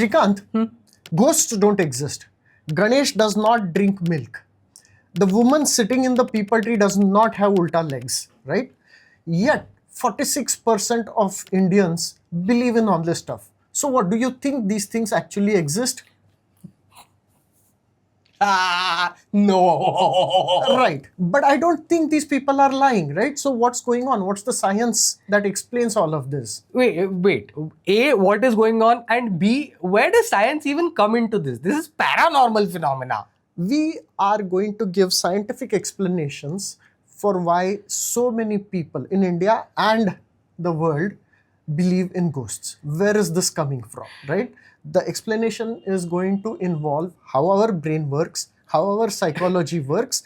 Shrikant, ghosts don't exist. Ganesh does not drink milk. The woman sitting in the peepal tree does not have ulta legs, right? Yet, 46% of Indians believe in all this stuff. So, what do you think these things actually exist? No. Right. But I don't think these people are lying, right? So, what's going on? What's the science that explains all of this? Wait. A, what is going on? And B, where does science even come into this? This is paranormal phenomena. We are going to give scientific explanations for why so many people in India and the world believe in ghosts. Where is this coming from, right? The explanation is going to involve how our brain works, how our psychology works,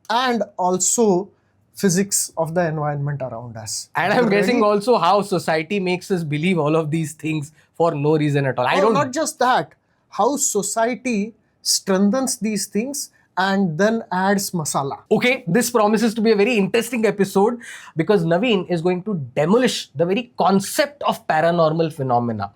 and also physics of the environment around us. And I'm Ready? guessing also how society makes us believe all of these things for no reason at all. I don't. Not just that, how society strengthens these things and then adds masala. Okay, this promises to be a very interesting episode because Naveen is going to demolish the very concept of paranormal phenomena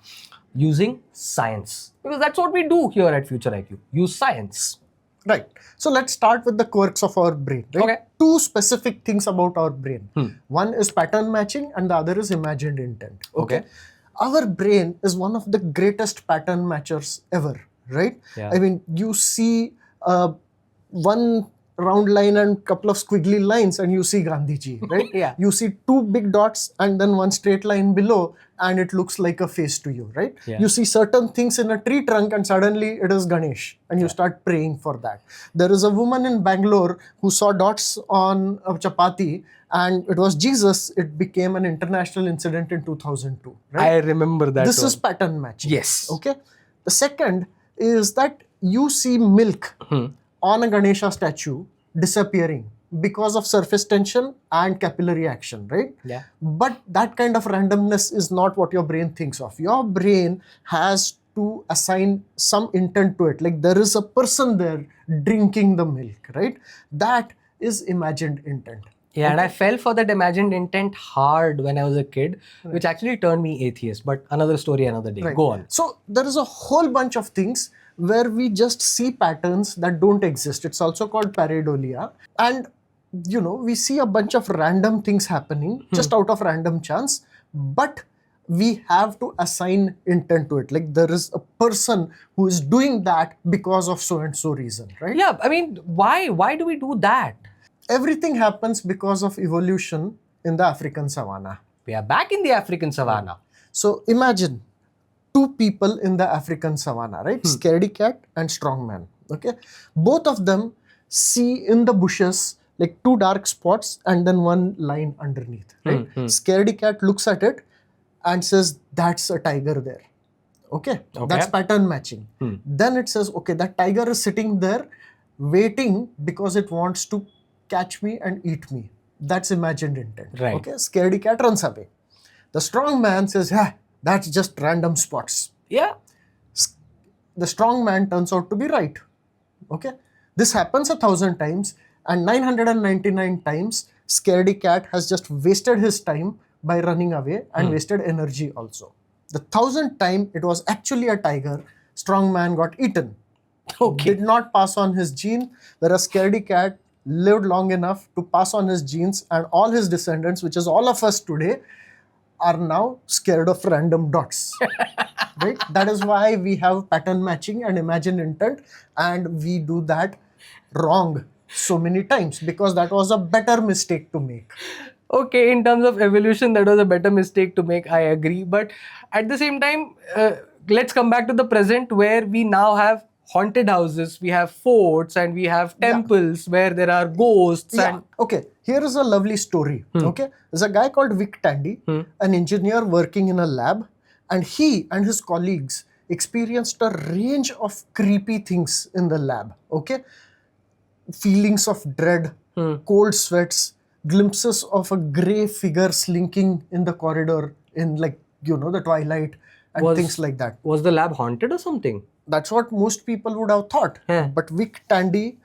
using science. Because that's what we do here at FutureIQ. Use science. Right. So let's start with the quirks of our brain. Right? Okay. Two specific things about our brain. One is pattern matching and the other is imagined intent. Okay. Our brain is one of the greatest pattern matchers ever, right? Yeah. I mean, you see one round line and couple of squiggly lines and you see Gandhiji, right? Yeah. You see two big dots and then one straight line below and it looks like a face to you, right? Yeah. You see certain things in a tree trunk and suddenly it is Ganesh and you start praying for that. There is a woman in Bangalore who saw dots on a chapati and it was Jesus. It became an international incident in 2002, right? I remember that. This one. is pattern matching. Yes. Okay. The second is that you see milk on a Ganesha statue disappearing because of surface tension and capillary action, right? Yeah. But that kind of randomness is not what your brain thinks of. Your brain has to assign some intent to it. Like there is a person there drinking the milk, right? That is imagined intent. Yeah, and I fell for that imagined intent hard when I was a kid, which actually turned me atheist. But another story, another day. Right. Go on. So there is a whole bunch of things where we just see patterns that don't exist. It's also called pareidolia. And, you know, we see a bunch of random things happening just out of random chance, but we have to assign intent to it. Like there is a person who is doing that because of so and so reason, right? Yeah, I mean, why? Why do we do that? Everything happens because of evolution in the African savanna. We are back in the African savannah. So imagine two people in the African savanna, right? Scaredy cat and strong man. Okay. Both of them see in the bushes like two dark spots and then one line underneath, right? Scaredy cat looks at it and says, that's a tiger there. Okay. That's pattern matching. Then it says, okay, that tiger is sitting there waiting because it wants to catch me and eat me. That's imagined intent. Right. Okay. Scaredy cat runs away. The strong man says, that's just random spots. Yeah. The strong man turns out to be right. Okay. This happens 1,000 times and 999 times scaredy cat has just wasted his time by running away and wasted energy also. The 1,000th time it was actually a tiger, strong man got eaten. Okay. Did not pass on his gene, whereas scaredy cat lived long enough to pass on his genes and all his descendants, which is all of us today, are now scared of random dots. Right? That is why we have pattern matching and imagined intent, and we do that wrong so many times because that was a better mistake to make. Okay, in terms of evolution, that was a better mistake to make. I agree. But at the same time, let's come back to the present where we now have haunted houses, we have forts, and we have temples where there are ghosts. And Okay, here is a lovely story. Okay, there's a guy called Vic Tandy, an engineer working in a lab, and he and his colleagues experienced a range of creepy things in the lab. Okay, feelings of dread, cold sweats, glimpses of a grey figure slinking in the corridor in, like, you know, the twilight and things like that. Was the lab haunted or something? That's what most people would have thought. Yeah. But Vic Tandy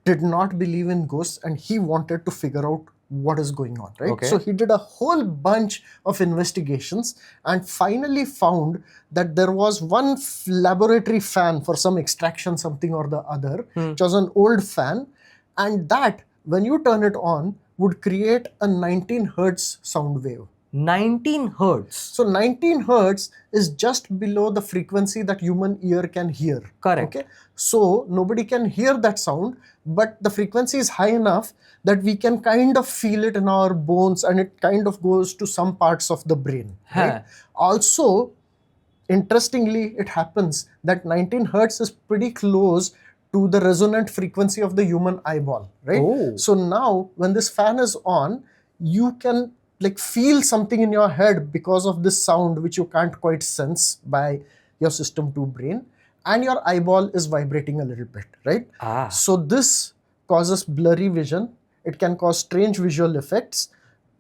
did not believe in ghosts and he wanted to figure out what is going on, right? Okay. So he did a whole bunch of investigations and finally found that there was one laboratory fan for some extraction, something or the other, which was an old fan, and that, when you turn it on, would create a 19 hertz sound wave. 19 hertz. So 19 hertz is just below the frequency that human ear can hear. Correct. Okay. So nobody can hear that sound, but the frequency is high enough that we can kind of feel it in our bones, and it kind of goes to some parts of the brain. Right? Also, interestingly, it happens that 19 hertz is pretty close to the resonant frequency of the human eyeball, right? Oh. So now when this fan is on, you can like feel something in your head because of this sound, which you can't quite sense by your system to brain, and your eyeball is vibrating a little bit, right? So this causes blurry vision. It can cause strange visual effects,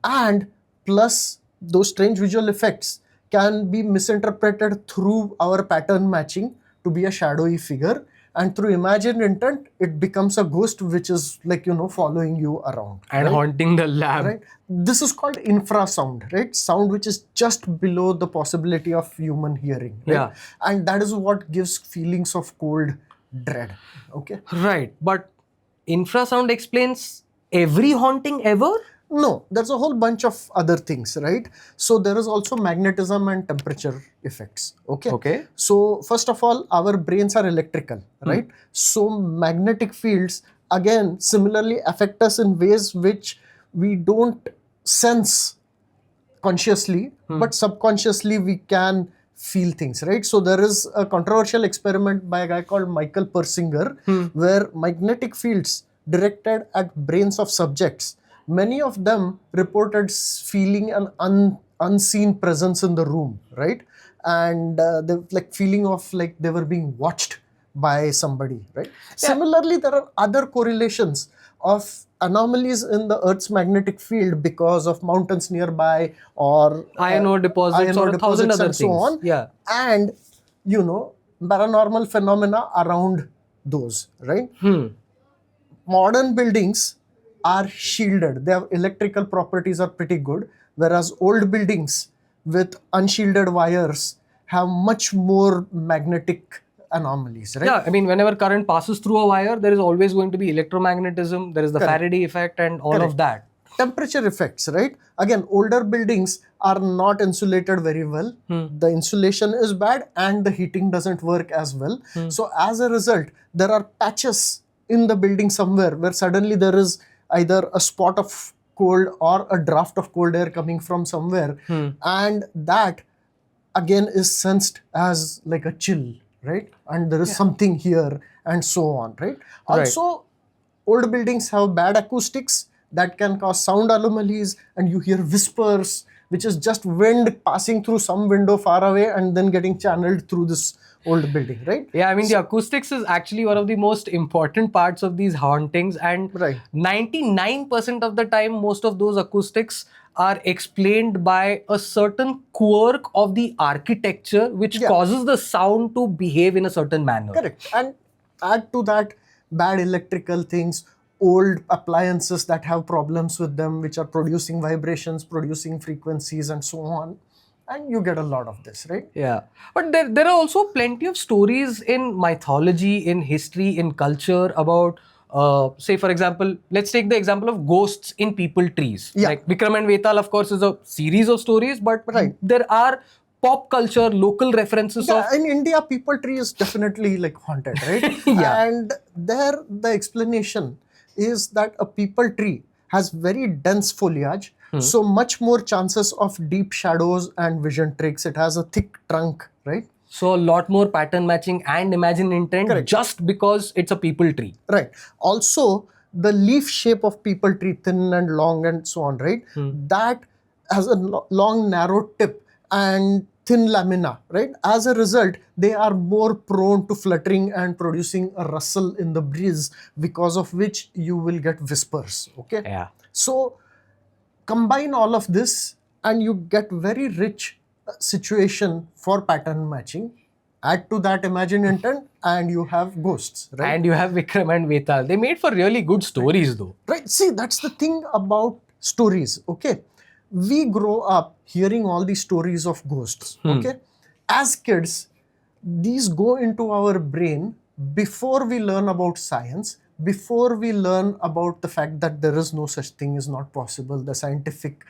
and plus those strange visual effects can be misinterpreted through our pattern matching to be a shadowy figure, and through imagined intent it becomes a ghost which is like, you know, following you around and right? haunting the lab. Right. This is called infrasound, right? Sound which is just below the possibility of human hearing, right? Yeah. And that is what gives feelings of cold dread. Okay. Right. But infrasound explains every haunting ever? No, there's a whole bunch of other things, right? So there is also magnetism and temperature effects. Okay. Okay. So first of all, our brains are electrical, right? So magnetic fields again similarly affect us in ways which we don't sense consciously, but subconsciously we can feel things, right? So there is a controversial experiment by a guy called Michael Persinger, where magnetic fields directed at brains of subjects, many of them reported feeling an unseen presence in the room, right? And the like feeling of like they were being watched by somebody, right? Similarly, there are other correlations of anomalies in the Earth's magnetic field because of mountains nearby or Iron ore deposits or 1,000 other and so things. on. Yeah. And, you know, paranormal phenomena around those, right? Modern buildings are shielded. Their electrical properties are pretty good, whereas old buildings with unshielded wires have much more magnetic anomalies, right? Yeah, I mean, whenever current passes through a wire, there is always going to be electromagnetism, there is the Faraday effect and all of that. Temperature effects, right? Again, older buildings are not insulated very well. The insulation is bad and the heating doesn't work as well. So as a result, there are patches in the building somewhere where suddenly there is either a spot of cold or a draft of cold air coming from somewhere, and that again is sensed as like a chill, right? And there is something here and so on, right? Also, old buildings have bad acoustics that can cause sound anomalies, and you hear whispers, which is just wind passing through some window far away and then getting channeled through this old building, right? Yeah, I mean, the acoustics is actually one of the most important parts of these hauntings, and 99% of the time, most of those acoustics are explained by a certain quirk of the architecture which causes the sound to behave in a certain manner. Correct. And add to that bad electrical things, old appliances that have problems with them, which are producing vibrations, producing frequencies and so on. And you get a lot of this, right? Yeah. But there are also plenty of stories in mythology, in history, in culture about, say, for example, let's take the example of ghosts in people trees. Like Vikram and Vetal, of course, is a series of stories, but there are pop culture, local references of... In India, people tree is definitely like haunted, right? And there, the explanation is that a people tree has very dense foliage, so much more chances of deep shadows and vision tricks. It has a thick trunk, right? So a lot more pattern matching and imagined intent just because it's a people tree. Right. Also, the leaf shape of people tree, thin and long and so on, right? That has a long narrow tip and thin lamina, right? As a result, they are more prone to fluttering and producing a rustle in the breeze, because of which you will get whispers, okay? Yeah. So combine all of this and you get very rich situation for pattern matching. Add to that imagined intent and you have ghosts, right? And you have Vikram and Vetal. They made for really good stories though. Right. See, that's the thing about stories, okay? We grow up hearing all these stories of ghosts, okay? As kids, these go into our brain before we learn about science, before we learn about the fact that there is no such thing is not possible, the scientific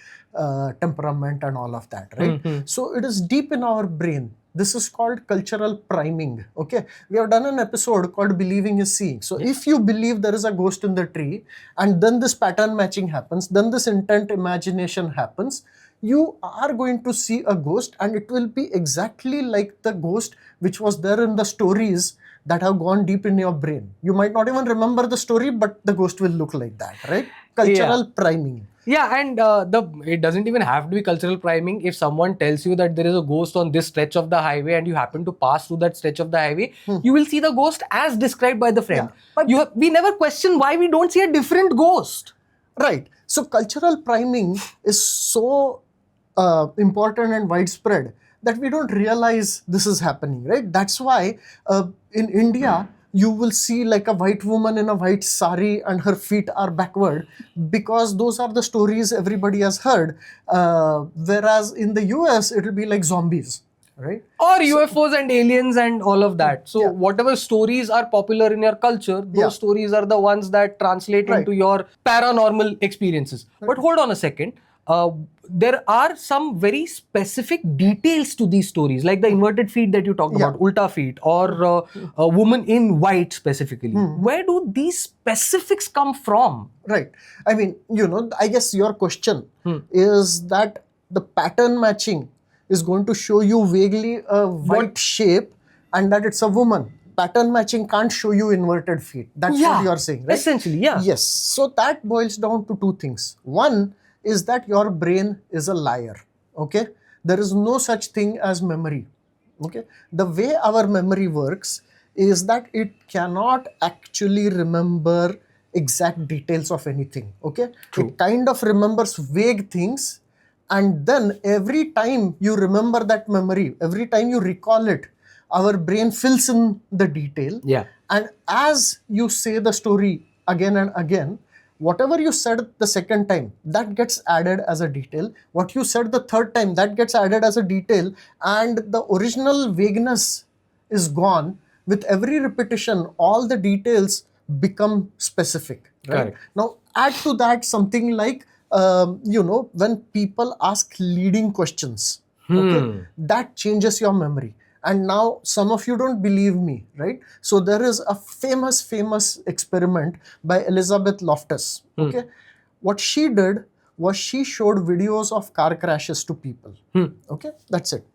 temperament and all of that, right? So it is deep in our brain. This is called cultural priming, okay? We have done an episode called Believing is Seeing. So if you believe there is a ghost in the tree, and then this pattern matching happens, then this intent imagination happens, you are going to see a ghost, and it will be exactly like the ghost which was there in the stories that have gone deep in your brain. You might not even remember the story, but the ghost will look like that, right? Cultural priming. Yeah, and it doesn't even have to be cultural priming. If someone tells you that there is a ghost on this stretch of the highway and you happen to pass through that stretch of the highway, you will see the ghost as described by the friend. Yeah, but We never question why we don't see a different ghost. right. So cultural priming is so important and widespread that we don't realize this is happening, right? That's why in India, you will see like a white woman in a white sari and her feet are backward, because those are the stories everybody has heard. Whereas in the US, it will be like zombies, right? Or UFOs and aliens and all of that. So Yeah. whatever stories are popular in your culture, those Yeah. stories are the ones that translate Right. into your paranormal experiences. But hold on a second. There are some very specific details to these stories, like the inverted feet that you talked Yeah. about, ulta feet, or a woman in white specifically. Where do these specifics come from? Right. I mean, I guess your question is that the pattern matching is going to show you vaguely a white shape and that it's a woman. Pattern matching can't show you inverted feet. That's what you are saying, right? Essentially, yeah. Yes. So that boils down to two things. One is that your brain is a liar. Okay. There is no such thing as memory. Okay. The way our memory works is that it cannot actually remember exact details of anything. Okay. It kind of remembers vague things, and then every time you remember that memory, every time you recall it, our brain fills in the detail. Yeah. And as you say the story again and again, whatever you said the second time, that gets added as a detail. What you said the third time, that gets added as a detail. And the original vagueness is gone. With every repetition, all the details become specific. Right? Correct. Now, add to that something like, when people ask leading questions, okay, that changes your memory. And now some of you don't believe me, right? So there is a famous experiment by Elizabeth Loftus. Okay, what she did was she showed videos of car crashes to people. Okay, that's it.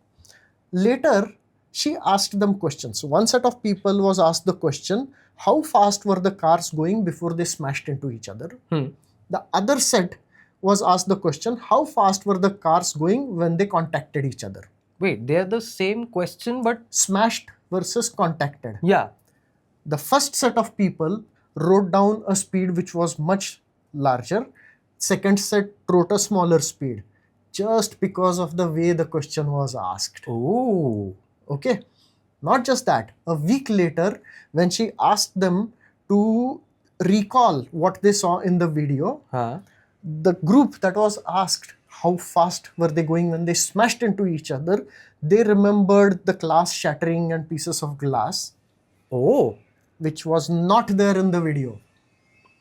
Later, she asked them questions. One set of people was asked the question, how fast were the cars going before they smashed into each other? The other set was asked the question, how fast were the cars going when they contacted each other? Wait, they're the same question, but Smashed versus contacted. yeah. The first set of people wrote down a speed which was much larger. Second set wrote a smaller speed, just because of the way the question was asked. Oh. Okay. Not just that. A week later, when she asked them to recall what they saw in the video, the group that was asked how fast were they going when they smashed into each other, they remembered the glass shattering and pieces of glass. Oh. Which was not there in the video.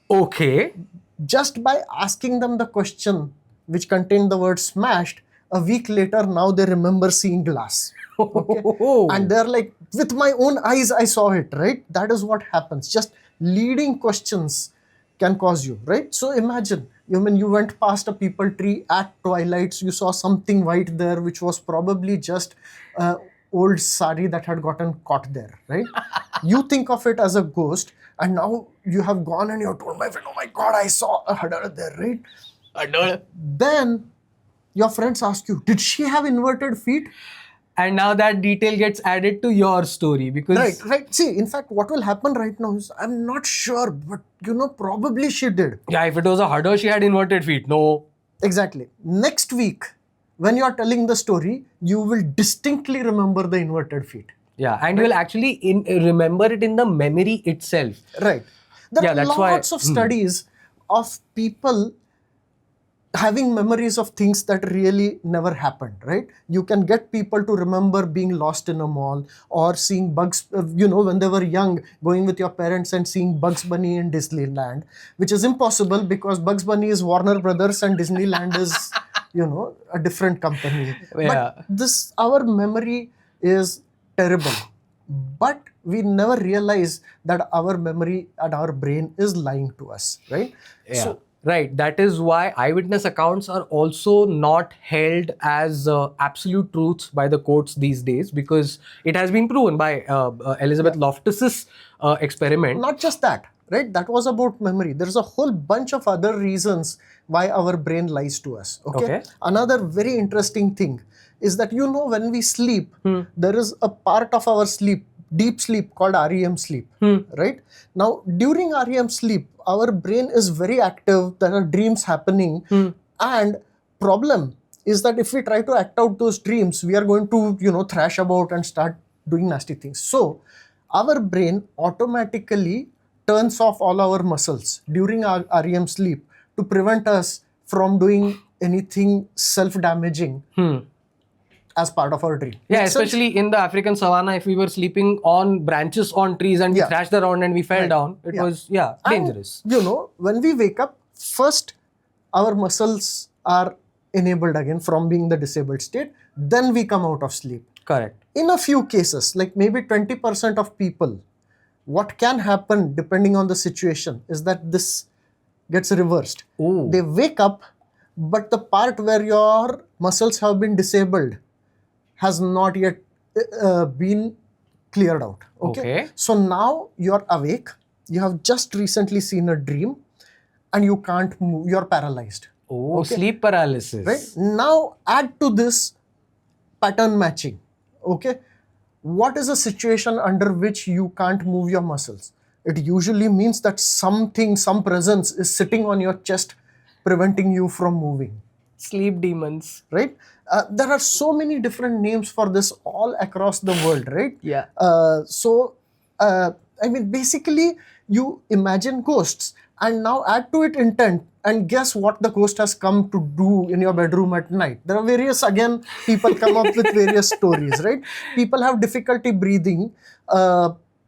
Okay. Just by asking them the question which contained the word smashed, a week later, now they remember seeing glass. Okay? And they're like, with my own eyes, I saw it, right? That is what happens. Just leading questions can cause you, right? So imagine, when you went past a people tree at twilight, you saw something white there, which was probably just old sari that had gotten caught there, right? You think of it as a ghost, and now you have gone and you have told my friend, oh my God, I saw a hadar there, right? Hadar. Then your friends ask you, did she have inverted feet? And now that detail gets added to your story because... Right. See, in fact, what will happen right now is, I'm not sure, but probably she did. Yeah, if it was a hadar, she had inverted feet. No. Exactly. Next week, when you're telling the story, you will distinctly remember the inverted feet. Yeah, and you will actually remember it in the memory itself. Right. There are that's lots of studies of people having memories of things that really never happened, right? You can get people to remember being lost in a mall or seeing bugs, when they were young, going with your parents and seeing Bugs Bunny in Disneyland, which is impossible because Bugs Bunny is Warner Brothers and Disneyland is, a different company. Yeah. But our memory is terrible. But we never realize that our memory and our brain is lying to us, right? Yeah. Right. That is why eyewitness accounts are also not held as absolute truths by the courts these days, because it has been proven by Elizabeth Loftus's experiment. Not just that, right? That was about memory. There's a whole bunch of other reasons why our brain lies to us. Okay. Another very interesting thing is that, when we sleep, there is a part of our sleep, deep sleep, called REM sleep, right? Now, during REM sleep, our brain is very active. There are dreams happening. And problem is that if we try to act out those dreams, we are going to, thrash about and start doing nasty things. So, our brain automatically turns off all our muscles during our REM sleep to prevent us from doing anything self-damaging as part of our dream. Yeah, Makes sense? especially in the African savannah, if we were sleeping on branches on trees and we thrashed around and we fell down, it was dangerous. And, when we wake up, first our muscles are enabled again from being the disabled state, then we come out of sleep. Correct. In a few cases, like maybe 20% of people, what can happen depending on the situation is that this gets reversed. Ooh. They wake up, but the part where your muscles have been disabled has not yet been cleared out. Okay. So now you're awake, you have just recently seen a dream, and you can't move, you're paralyzed. Oh, sleep paralysis. Right? Now add to this pattern matching. Okay. What is a situation under which you can't move your muscles? It usually means that some presence is sitting on your chest, preventing you from moving. Sleep demons. Right? There are so many different names for this all across the world, right? Yeah. Basically, you imagine ghosts and now add to it intent, and guess what the ghost has come to do in your bedroom at night. There are people come up with various stories, right? People have difficulty breathing.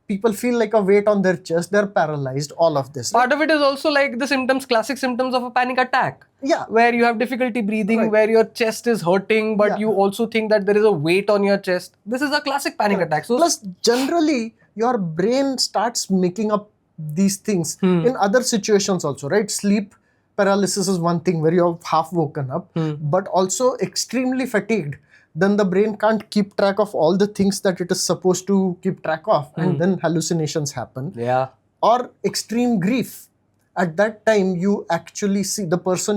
People feel like a weight on their chest. They're paralyzed. All of this. Part of it is also like the classic symptoms of a panic attack. Yeah. Where you have difficulty breathing, where your chest is hurting, but you also think that there is a weight on your chest. This is a classic panic attack. So plus, generally, your brain starts making up these things in other situations also, right? Sleep paralysis is one thing where you're half woken up, but also extremely fatigued. Then the brain can't keep track of all the things that it is supposed to keep track of, and then hallucinations happen. Yeah. Or extreme grief. At that time, you actually see the person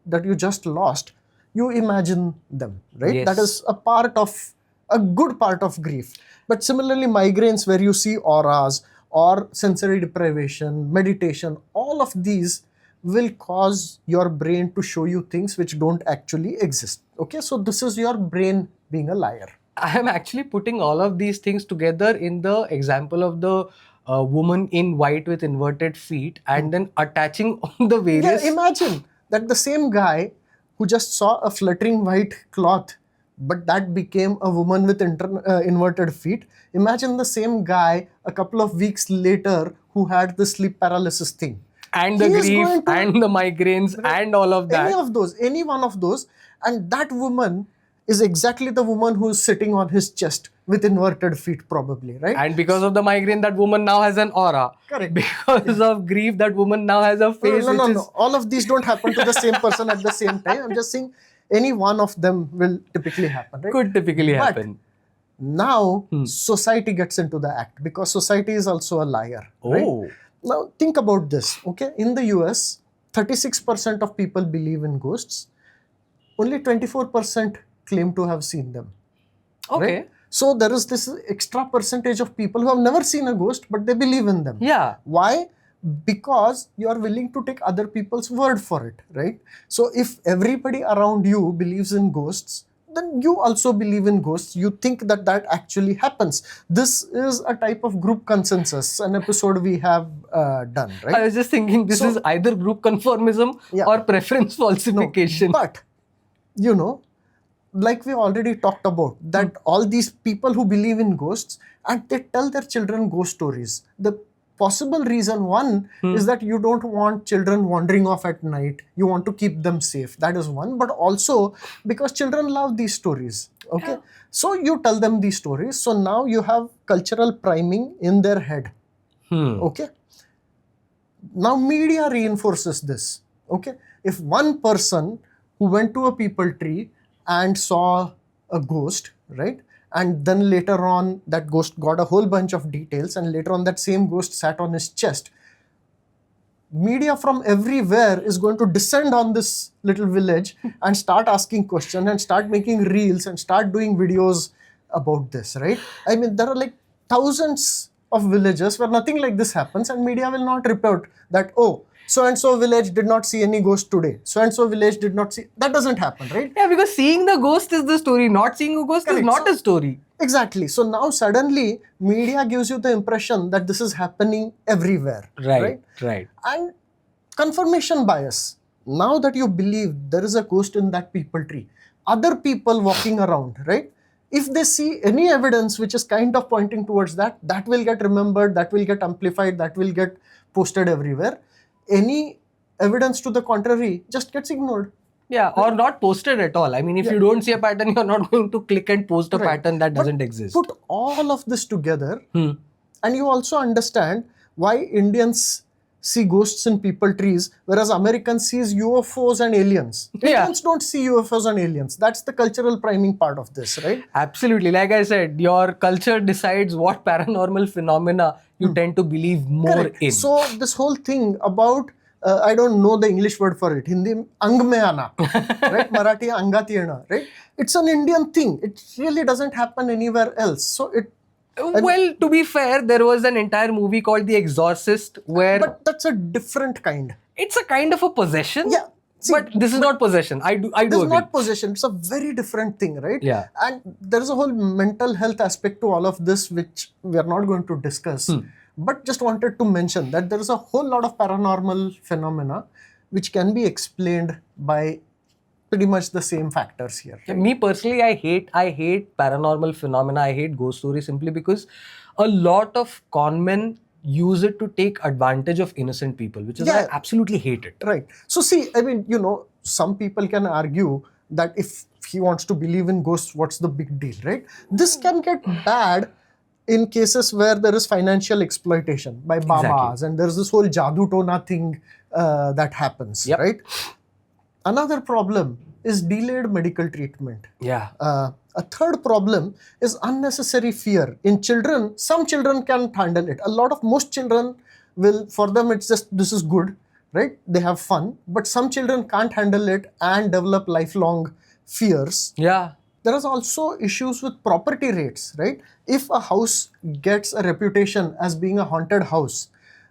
that you just lost. You imagine them, right? Yes. That is a good part of grief. But similarly, migraines, where you see auras or sensory deprivation, meditation, all of these will cause your brain to show you things which don't actually exist. Okay, so this is your brain being a liar. I am actually putting all of these things together in the example of the woman in white with inverted feet, and then attaching on the various... Yeah, imagine that the same guy who just saw a fluttering white cloth, but that became a woman with inverted feet. Imagine the same guy a couple of weeks later who had the sleep paralysis thing. And the grief and the migraines and all of that. Any one of those. And that woman is exactly the woman who is sitting on his chest with inverted feet probably, right? And because of the migraine, that woman now has an aura. Correct. Because of grief, that woman now has a face. No. All of these don't happen to the same person at the same time. I'm just saying any one of them will typically happen, right? Could typically happen. Now, society gets into the act because society is also a liar. Right? Oh. Now, think about this, okay? In the US, 36% of people believe in ghosts. Only 24% claim to have seen them. Okay. Right? So, there is this extra percentage of people who have never seen a ghost, but they believe in them. Yeah. Why? Because you are willing to take other people's word for it, right? So, if everybody around you believes in ghosts, then you also believe in ghosts. You think that that actually happens. This is a type of group consensus, an episode we have done, right? I was just thinking this So- is either group conformism Yeah. or preference falsification. But, you know, like we already talked about, that all these people who believe in ghosts and they tell their children ghost stories. The possible reason one is that you don't want children wandering off at night. You want to keep them safe. That is one. But also because children love these stories. Okay. Yeah. So you tell them these stories. So now you have cultural priming in their head. Okay. Now media reinforces this. Okay. If one person who went to a people tree and saw a ghost, right? And then later on that ghost got a whole bunch of details, and later on that same ghost sat on his chest. Media from everywhere is going to descend on this little village and start asking questions and start making reels and start doing videos about this, right? I mean, there are like thousands of villages where nothing like this happens, and media will not report that, oh, so and so village did not see any ghost today. So and so village did not see. That doesn't happen, right? Yeah, because seeing the ghost is the story, not seeing a ghost is Correct. not So- a story. Exactly. So now suddenly media gives you the impression that this is happening everywhere. Right. And confirmation bias. Now that you believe there is a ghost in that people tree, other people walking around, right? If they see any evidence which is kind of pointing towards that, that will get remembered, that will get amplified, that will get posted everywhere. Any evidence to the contrary just gets ignored. Yeah, or not posted at all. I mean, if you don't see a pattern, you're not going to click and post a Right. pattern that But doesn't exist. Put all of this together, and you also understand why Indians see ghosts in people trees, whereas Americans sees UFOs and aliens. Yeah. Indians don't see UFOs and aliens. That's the cultural priming part of this, right? Absolutely. Like I said, your culture decides what paranormal phenomena you tend to believe more Correct. in. So this whole thing about I don't know the English word for it. Hindi ang mein aana, right? Marathi angat yena, right? It's an Indian thing. It really doesn't happen anywhere else. So it, Well, to be fair, there was an entire movie called The Exorcist where but that's a different kind. it's a kind of a possession. Yeah. See, but this is not possession. I do This is agree. not possession. It's a very different thing, right? Yeah. And there is a whole mental health aspect to all of this, which we are not going to discuss. But just wanted to mention that there is a whole lot of paranormal phenomena which can be explained by pretty much the same factors here. Me personally, I hate paranormal phenomena. I hate ghost stories simply because a lot of con men use it to take advantage of innocent people, which is why Yeah. I absolutely hate it. Right. So see, I mean, some people can argue that if he wants to believe in ghosts, what's the big deal, right? This can get bad in cases where there is financial exploitation by babas, and there's this whole jadoo tona thing that happens, Yep. right? Another problem is delayed medical treatment. Yeah. A third problem is unnecessary fear. In children, some children can handle it. Most children will, for them, it's just, this is good, right? They have fun. But some children can't handle it and develop lifelong fears. Yeah. There is also issues with property rates, right? If a house gets a reputation as being a haunted house,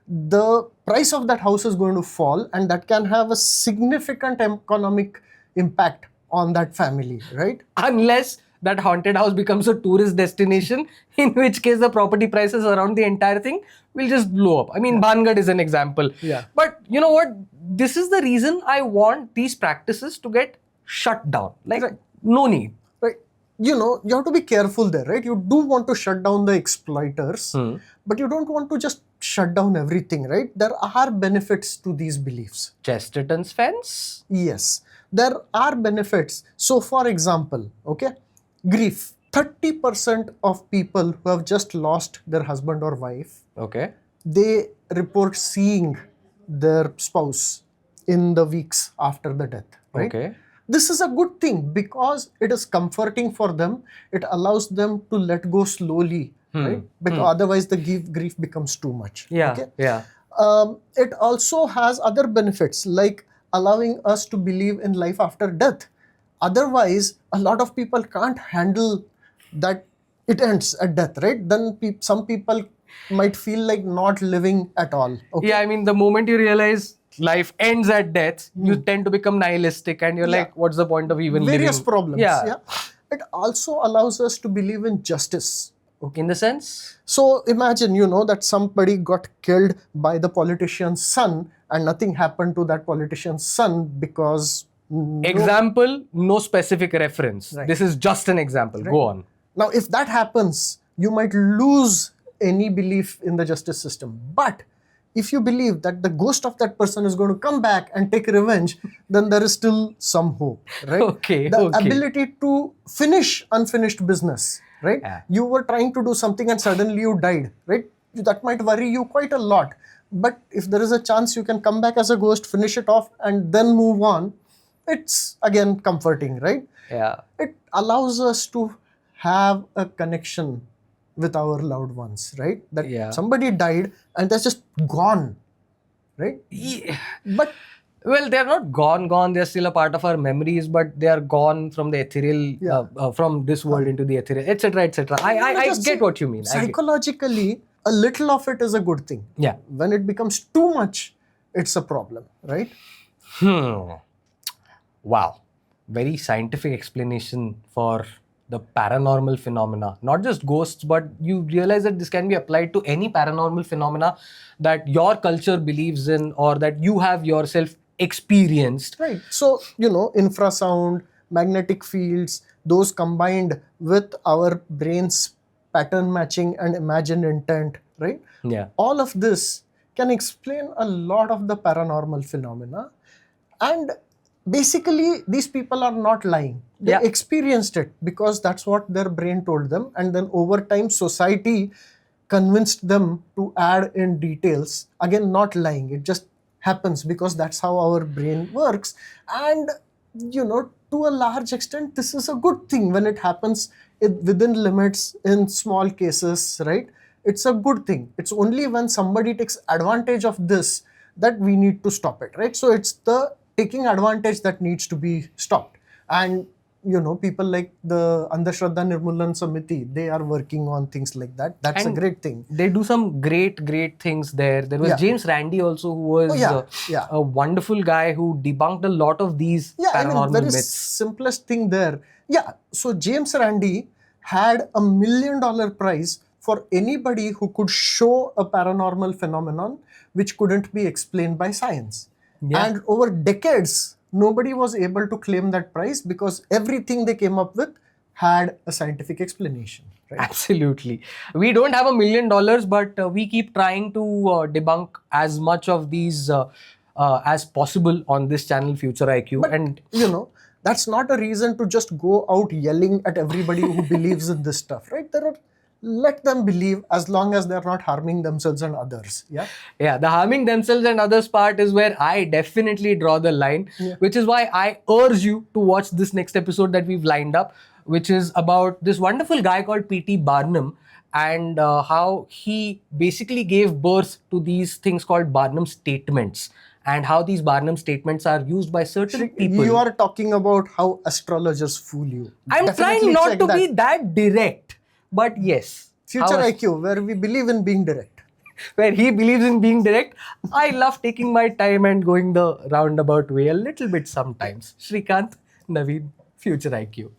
the price of that house is going to fall, and that can have a significant economic impact on that family, right? Unless that haunted house becomes a tourist destination, in which case the property prices around the entire thing will just blow up. I mean, Bangad is an example. Yeah. But you know what? This is the reason I want these practices to get shut down. Like, Right. no need. Right. You have to be careful there, right? You do want to shut down the exploiters, but you don't want to just shut down everything, right? There are benefits to these beliefs. Chesterton's fence? Yes, there are benefits. So, for example, okay, grief. 30% of people who have just lost their husband or wife, Okay. they report seeing their spouse in the weeks after the death, right? Okay. This is a good thing because it is comforting for them. It allows them to let go slowly, right? Because otherwise the grief becomes too much. Yeah. Okay? Yeah. It also has other benefits like allowing us to believe in life after death. Otherwise, a lot of people can't handle that it ends at death, right? Then some people might feel like not living at all. Okay? Yeah, I mean, the moment you realize life ends at death, you tend to become nihilistic and you're Yeah. like, what's the point of even Various living? problems. Yeah. It also allows us to believe in justice. In the sense? So imagine, that somebody got killed by the politician's son and nothing happened to that politician's son because Example, no specific reference. Right. This is just an example. Go on. Now, if that happens, you might lose any belief in the justice system. But if you believe that the ghost of that person is going to come back and take revenge, then there is still some hope, right? Okay, The okay. ability to finish unfinished business, right? Yeah. You were trying to do something and suddenly you died, right? That might worry you quite a lot. But if there is a chance you can come back as a ghost, finish it off, and then move on, it's again comforting, right? Yeah. It allows us to have a connection with our loved ones, right? That Yeah. somebody died and they're just gone, right? Yeah. But Well, they're not gone. They're still a part of our memories, but they are gone from the ethereal, from this world into the ethereal, etc., etc. I just get what you mean. I get- psychologically, a little of it is a good thing. Yeah. When it becomes too much, it's a problem, right? Wow. Very scientific explanation for the paranormal phenomena. Not just ghosts, but you realize that this can be applied to any paranormal phenomena that your culture believes in or that you have yourself experienced. Right. So, infrasound, magnetic fields, those combined with our brain's pattern matching and imagined intent, right? Yeah. All of this can explain a lot of the paranormal phenomena. And basically, these people are not lying. They Yeah. experienced it because that's what their brain told them. And then over time, society convinced them to add in details. Again, not lying. It just happens because that's how our brain works. And, to a large extent, this is a good thing when it happens within limits in small cases, right? It's a good thing. It's only when somebody takes advantage of this that we need to stop it, right? So it's the taking advantage that needs to be stopped. And people like the Andhashraddha Nirmulan Samiti, they are working on things like that. That's And a great thing. They do some great things there. There was Yeah. James Randi also, who was Yeah. a wonderful guy who debunked a lot of these paranormal very myths. simplest thing there. Yeah, so James Randi had $1 million prize for anybody who could show a paranormal phenomenon which couldn't be explained by science. Yeah. And over decades, nobody was able to claim that prize because everything they came up with had a scientific explanation. Right? Absolutely. We don't have $1 million, but we keep trying to debunk as much of these as possible on this channel, Future IQ. And that's not a reason to just go out yelling at everybody who believes in this stuff, right? Let them believe as long as they're not harming themselves and others. Yeah. the harming themselves and others part is where I definitely draw the line, Yeah. which is why I urge you to watch this next episode that we've lined up, which is about this wonderful guy called P.T. Barnum and how he basically gave birth to these things called Barnum statements and how these Barnum statements are used by certain people. You are talking about how astrologers fool you. I'm Definitely trying not check to that. be that direct, but yes. Future How IQ, where we believe in being direct. where he believes in being direct. I love taking my time and going the roundabout way a little bit sometimes. Shrikant, Naveen, Future IQ.